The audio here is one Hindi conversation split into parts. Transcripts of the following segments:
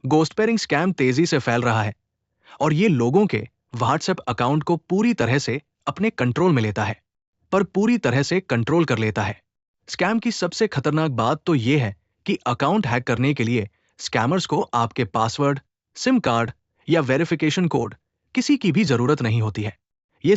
गोस्ट पेयरिंग स्कैम तेजी से फैल रहा है और ये लोगों के व्हाट्सएप अकाउंट को पूरी तरह से अपने कंट्रोल में लेता है, पर पूरी तरह से कंट्रोल कर लेता है। स्कैम की सबसे खतरनाक बात तो ये है कि अकाउंट हैक करने के लिए स्कैमर्स को आपके पासवर्ड, सिम कार्ड या वेरिफिकेशन कोड किसी की भी जरूरत नहीं होती है। ये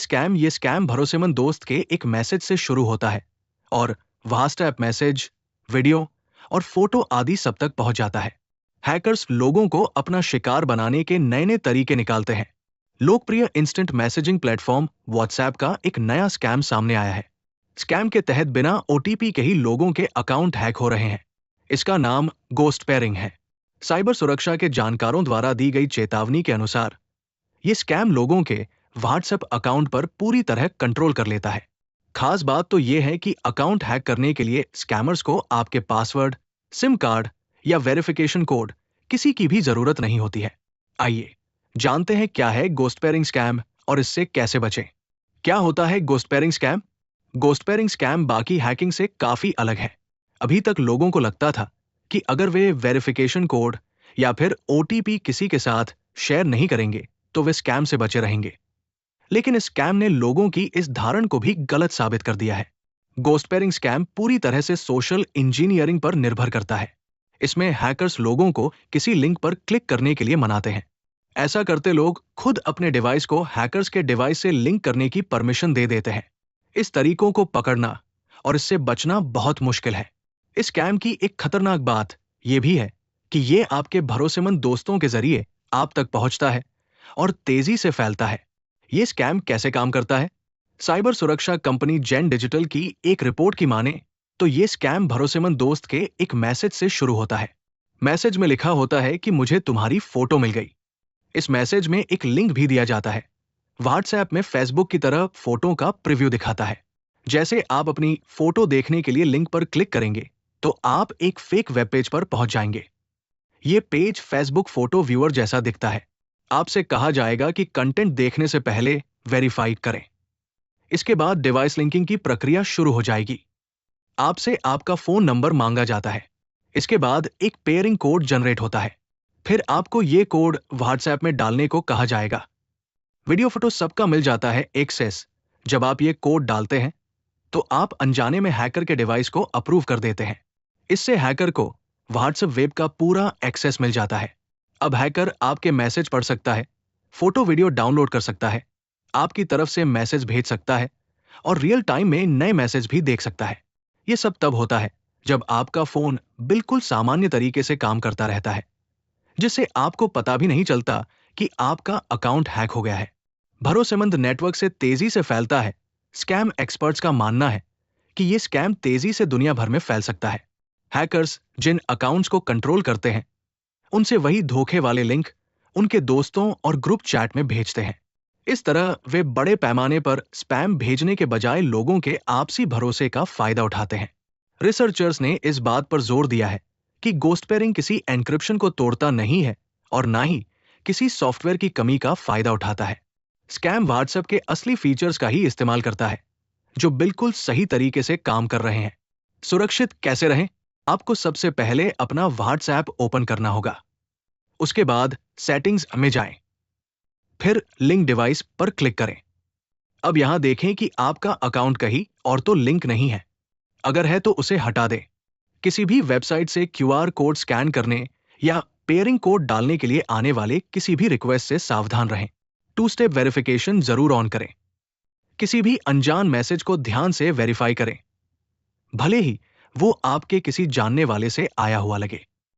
स्कैम भरोसेमंद दोस्त के एक मैसेज से शुरू होता है और व्हाट्सएप मैसेज, वीडियो और फोटो आदि सब तक पहुंच जाता है। हैकर्स लोगों को अपना शिकार बनाने के नए नए तरीके निकालते हैं। लोकप्रिय इंस्टेंट मैसेजिंग प्लेटफॉर्म व्हाट्सएप का एक नया स्कैम सामने आया है। स्कैम के तहत बिना ओटीपी के ही लोगों के अकाउंट हैक हो रहे हैं। इसका नाम गोस्ट पेयरिंग है। साइबर सुरक्षा के जानकारों द्वारा दी गई चेतावनी के अनुसार ये स्कैम लोगों के व्हाट्सएप अकाउंट पर पूरी तरह कंट्रोल कर लेता है। खास बात तो ये है कि अकाउंट हैक करने के लिए स्कैमर्स को आपके पासवर्ड, सिम कार्ड या वेरिफिकेशन कोड किसी की भी जरूरत नहीं होती है। आइए जानते हैं क्या है गोस्ट पेयरिंग स्कैम और इससे कैसे बचें। क्या होता है ghost pairing scam? Ghost pairing scam बाकी हैकिंग से काफी अलग है। अभी तक लोगों को लगता था कि अगर वे वेरिफिकेशन कोड या फिर ओटीपी किसी के साथ शेयर नहीं करेंगे तो वे स्कैम से बचे रहेंगे। लेकिन इस स्कैम ने लोगों की इस धारणा को भी गलत साबित कर दिया है। गोस्ट पेयरिंग स्कैम पूरी तरह से सोशल इंजीनियरिंग पर निर्भर करता है। इसमें हैकर्स लोगों को किसी लिंक पर क्लिक करने के लिए मनाते हैं। ऐसा करते लोग खुद अपने डिवाइस को हैकर्स के डिवाइस से लिंक करने की परमिशन दे देते हैं। इस तरीकों को पकड़ना और इससे बचना बहुत मुश्किल है। इस स्कैम की एक खतरनाक बात यह भी है कि ये आपके भरोसेमंद दोस्तों के जरिए आप तक पहुंचता है और तेजी से फैलता है। ये स्कैम कैसे काम करता है? साइबर सुरक्षा कंपनी जेन डिजिटल की एक रिपोर्ट की माने तो ये स्कैम भरोसेमंद दोस्त के एक मैसेज से शुरू होता है। मैसेज में लिखा होता है कि मुझे तुम्हारी फोटो मिल गई। इस मैसेज में एक लिंक भी दिया जाता है। व्हाट्सएप में फेसबुक की तरह फोटो का प्रीव्यू दिखाता है। जैसे आप अपनी फोटो देखने के लिए लिंक पर क्लिक करेंगे तो आप एक फेक वेब पेज पर पहुंच जाएंगे। ये पेज फेसबुक फोटो व्यूअर जैसा दिखता है। आपसे कहा जाएगा कि कंटेंट देखने से पहले वेरीफाई करें। इसके बाद डिवाइस लिंकिंग की प्रक्रिया शुरू हो जाएगी। आपसे आपका फोन नंबर मांगा जाता है। इसके बाद एक पेयरिंग कोड जनरेट होता है। फिर आपको ये कोड व्हाट्सएप में डालने को कहा जाएगा। वीडियो फोटो सबका मिल जाता है एक्सेस। जब आप ये कोड डालते हैं तो आप अनजाने में हैकर के डिवाइस को अप्रूव कर देते हैं। इससे हैकर को व्हाट्सएप वेब का पूरा एक्सेस मिल जाता है। अब हैकर आपके मैसेज पढ़ सकता है, फोटो वीडियो डाउनलोड कर सकता है, आपकी तरफ से मैसेज भेज सकता है और रियल टाइम में नए मैसेज भी देख सकता है। ये सब तब होता है जब आपका फोन बिल्कुल सामान्य तरीके से काम करता रहता है, जिससे आपको पता भी नहीं चलता कि आपका अकाउंट हैक हो गया है। भरोसेमंद नेटवर्क से तेजी से फैलता है। स्कैम एक्सपर्ट्स का मानना है कि ये स्कैम तेजी से दुनिया भर में फैल सकता है। हैकर्स जिन अकाउंट्स को कंट्रोल करते हैं उनसे वही धोखे वाले लिंक उनके दोस्तों और ग्रुप चैट में भेजते हैं। इस तरह वे बड़े पैमाने पर स्पैम भेजने के बजाय लोगों के आपसी भरोसे का फायदा उठाते हैं। रिसर्चर्स ने इस बात पर जोर दिया है कि गोस्ट पेयरिंग किसी एन्क्रिप्शन को तोड़ता नहीं है और ना ही किसी सॉफ्टवेयर की कमी का फायदा उठाता है। स्कैम व्हाट्सएप के असली फीचर्स का ही इस्तेमाल करता है जो बिल्कुल सही तरीके से काम कर रहे हैं। सुरक्षित कैसे रहें? आपको सबसे पहले अपना व्हाट्सएप ओपन करना होगा। उसके बाद सेटिंग्स में जाएं। फिर लिंक डिवाइस पर क्लिक करें। अब यहां देखें कि आपका अकाउंट कहीं और तो लिंक नहीं है। अगर है तो उसे हटा दें। किसी भी वेबसाइट से क्यूआर कोड स्कैन करने या पेयरिंग कोड डालने के लिए आने वाले किसी भी रिक्वेस्ट से सावधान रहें। 2 स्टेप वेरिफिकेशन जरूर ऑन करें। किसी भी अनजान मैसेज को ध्यान से वेरीफाई करें, भले ही वो आपके किसी जानने वाले से आया हुआ लगे।